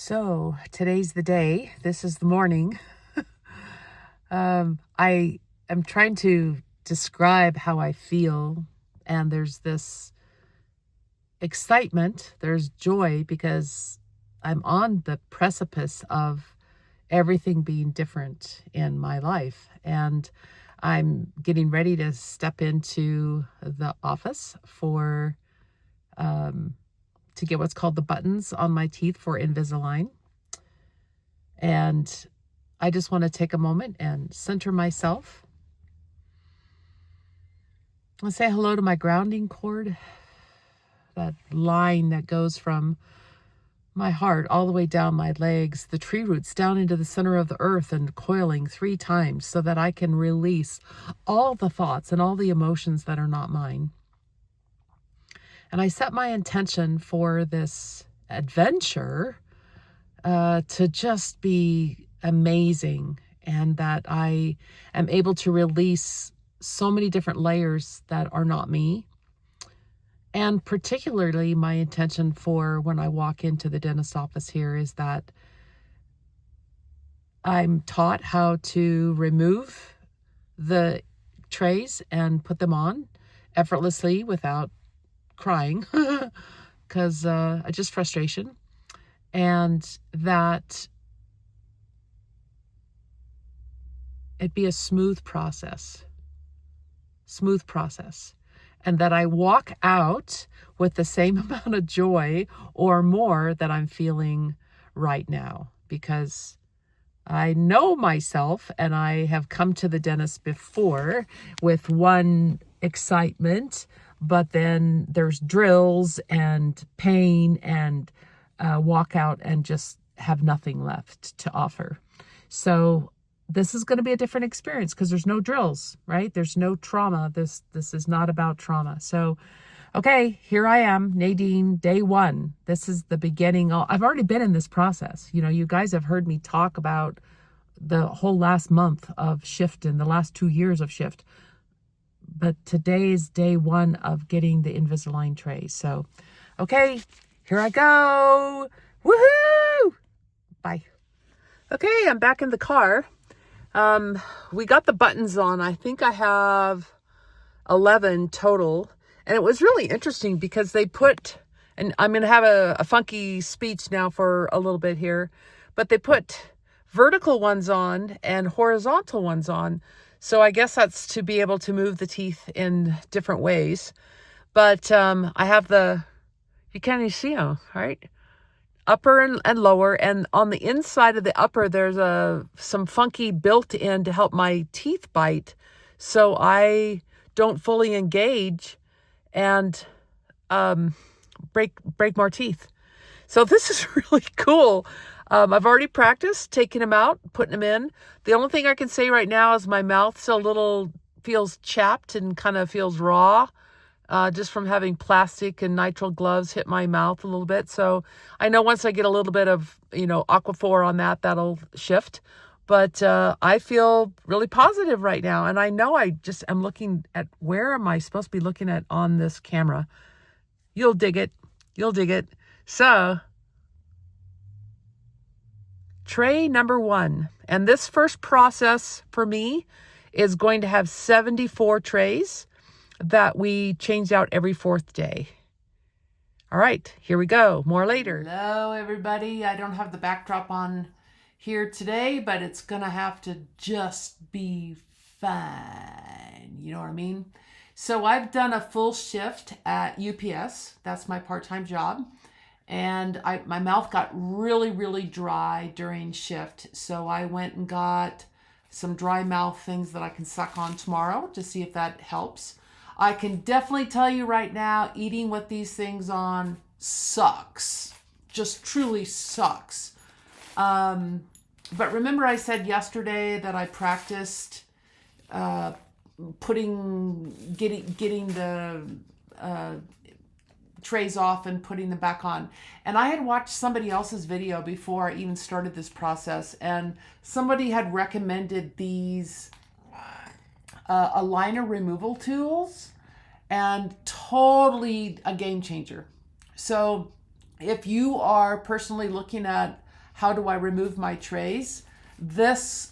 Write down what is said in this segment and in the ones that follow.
So today's the day. This is the morning. I am trying to describe how I feel, and there's this excitement, there's joy because I'm on the precipice of everything being different in my life, and I'm getting ready to step into the office for to get what's called the buttons on my teeth for Invisalign. And I just want to take a moment and center myself and say hello to my grounding cord, that line that goes from my heart all the way down my legs, the tree roots down into the center of the earth and coiling 3 times so that I can release all the thoughts and all the emotions that are not mine. And I set my intention for this adventure to just be amazing, and that I am able to release so many different layers that are not me. And particularly my intention for when I walk into the dentist office here is that I'm taught how to remove the trays and put them on effortlessly without crying because just frustration, and that it be a smooth process, and that I walk out with the same amount of joy or more that I'm feeling right now, because I know myself, and I have come to the dentist before with one excitement, but then there's drills and pain and walk out and just have nothing left to offer. So this is going to be a different experience because there's no drills, right? There's no trauma. This is not about trauma. So, okay, here I am, Nadine, day 1. This is the beginning. I've already been in this process. You guys have heard me talk about the whole last month of shift and the last 2 years of shift. But today is day 1 of getting the Invisalign tray. So, okay, here I go. Woohoo! Bye. Okay, I'm back in the car. We got the buttons on. I think I have 11 total. And it was really interesting because they put, and I'm going to have a funky speech now for a little bit here, but they put vertical ones on and horizontal ones on. So I guess that's to be able to move the teeth in different ways. But I have you can't even see them, right? Upper and lower. And on the inside of the upper, there's some funky built in to help my teeth bite, so I don't fully engage and break more teeth. So this is really cool. I've already practiced taking them out, putting them in. The only thing I can say right now is my mouth still feels chapped and kind of feels raw, just from having plastic and nitrile gloves hit my mouth a little bit. So I know once I get a little bit of, Aquaphor on that'll shift. But I feel really positive right now. And I know I'm looking at, where am I supposed to be looking at on this camera? You'll dig it. So, tray number 1. And this first process for me is going to have 74 trays that we change out every 4th day. All right, here we go. More later. Hello, everybody. I don't have the backdrop on here today, but it's going to have to just be fine. You know what I mean? So I've done a full shift at UPS. That's my part-time job. And my mouth got really, really dry during shift. So I went and got some dry mouth things that I can suck on tomorrow to see if that helps. I can definitely tell you right now, eating with these things on sucks. Just truly sucks. But remember I said yesterday that I practiced getting the trays off and putting them back on. And I had watched somebody else's video before I even started this process, and somebody had recommended these aligner removal tools, and totally a game changer. So if you are personally looking at how do I remove my trays, this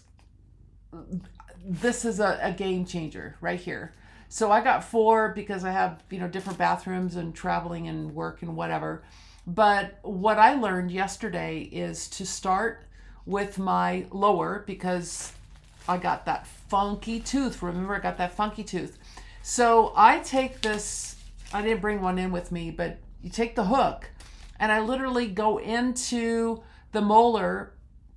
is a game changer right here. So I got 4 because I have, different bathrooms and traveling and work and whatever. But what I learned yesterday is to start with my lower, because I got that funky tooth. Remember, I got that funky tooth. So I take this, I didn't bring one in with me, but you take the hook and I literally go into the molar,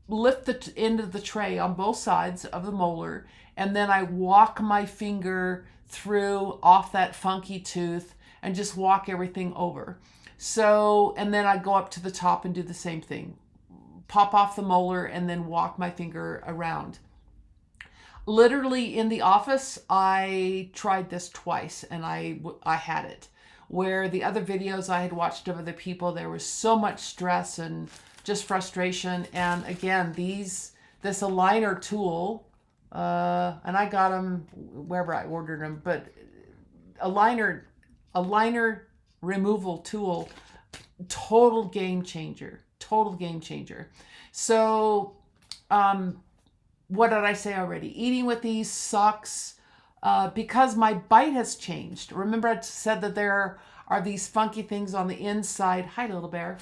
lift the end of the tray on both sides of the molar, and then I walk my finger through off that funky tooth and just walk everything over. So, and then I go up to the top and do the same thing. Pop off the molar and then walk my finger around. Literally in the office, I tried this twice and I had it. Where the other videos I had watched of other people, there was so much stress and just frustration. And again, this aligner tool, and I got them wherever I ordered them, but aligner removal tool, total game changer. So, what did I say already? Eating with these sucks because my bite has changed. Remember I said that there are these funky things on the inside. Hi, little bear.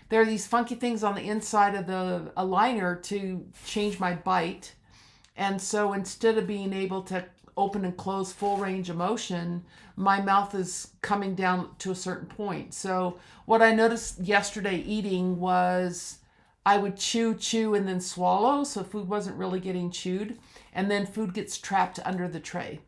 There are these funky things on the inside of the aligner to change my bite. And so instead of being able to open and close full range of motion, my mouth is coming down to a certain point. So what I noticed yesterday eating was I would chew, and then swallow. So food wasn't really getting chewed. And then food gets trapped under the tray.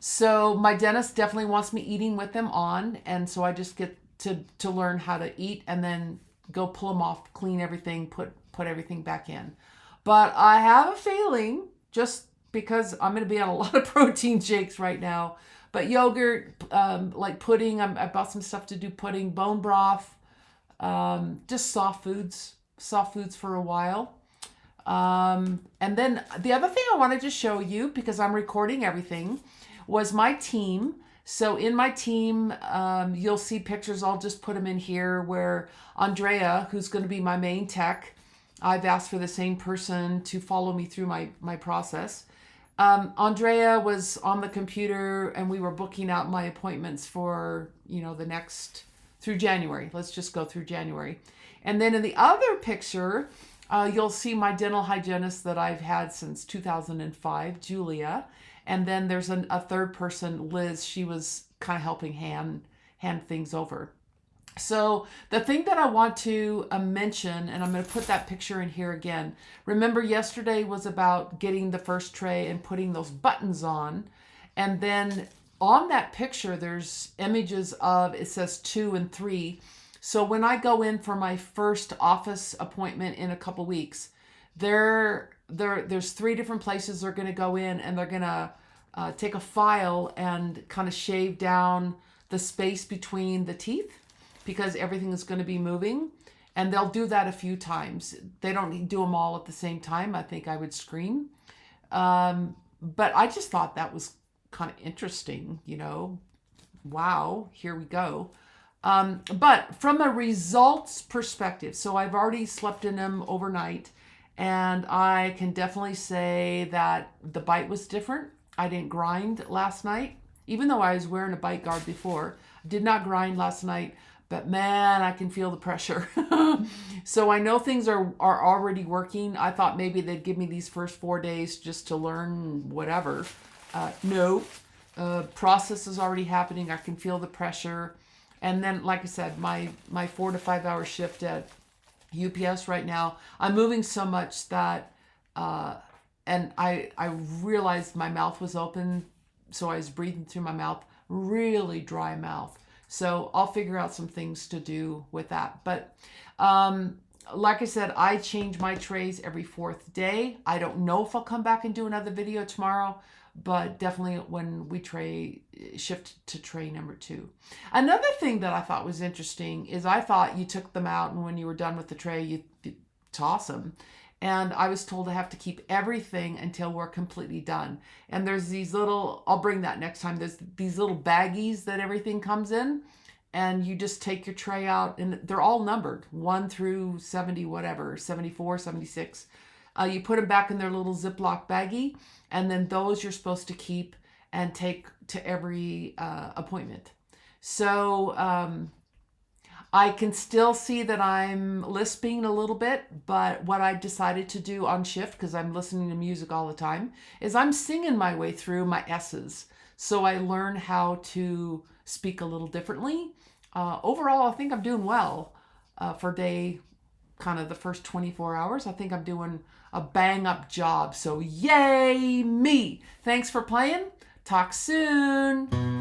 So my dentist definitely wants me eating with them on. And so I just get to learn how to eat and then go pull them off, clean everything, put everything back in. But I have a feeling, just because I'm going to be on a lot of protein shakes right now, but yogurt, like pudding, I bought some stuff to do pudding, bone broth, just soft foods for a while. And then the other thing I wanted to show you, because I'm recording everything, was my team. So in my team, you'll see pictures. I'll just put them in here where Andrea, who's going to be my main tech, I've asked for the same person to follow me through my process. Andrea was on the computer and we were booking out my appointments for, the next, through January. Let's just go through January. And then in the other picture, you'll see my dental hygienist that I've had since 2005, Julia. And then there's a third person, Liz. She was kind of helping hand things over. So the thing that I want to mention, and I'm going to put that picture in here again. Remember, yesterday was about getting the first tray and putting those buttons on. And then on that picture, there's images of, it says 2 and 3. So when I go in for my first office appointment in a couple weeks, there's 3 different places they're going to go in, and they're going to take a file and kind of shave down the space between the teeth, because everything is going to be moving. And they'll do that a few times. They don't do them all at the same time. I think I would scream. But I just thought that was kind of interesting, Wow, here we go. But from a results perspective, so I've already slept in them overnight, and I can definitely say that the bite was different. I didn't grind last night, even though I was wearing a bite guard before. I did not grind last night. But man, I can feel the pressure. So I know things are already working. I thought maybe they'd give me these first 4 days just to learn whatever. No, process is already happening. I can feel the pressure. And then, like I said, my 4 to 5 hour shift at UPS right now, I'm moving so much that, and I realized my mouth was open. So I was breathing through my mouth, really dry mouth. So I'll figure out some things to do with that. But like I said, I change my trays every 4th day. I don't know if I'll come back and do another video tomorrow, but definitely when we shift to tray number 2. Another thing that I thought was interesting is I thought you took them out, and when you were done with the tray, you toss them. And I was told I have to keep everything until we're completely done. And there's these little, I'll bring that next time, there's these little baggies that everything comes in. and you just take your tray out, and they're all numbered 1 through 70, whatever, 74, 76. You put them back in their little Ziploc baggie, and then those you're supposed to keep and take to every appointment. So I can still see that I'm lisping a little bit, but what I decided to do on shift, because I'm listening to music all the time, is I'm singing my way through my S's. So I learn how to speak a little differently. Overall, I think I'm doing well for day, kind of the first 24 hours. I think I'm doing a bang up job. So yay me. Thanks for playing. Talk soon.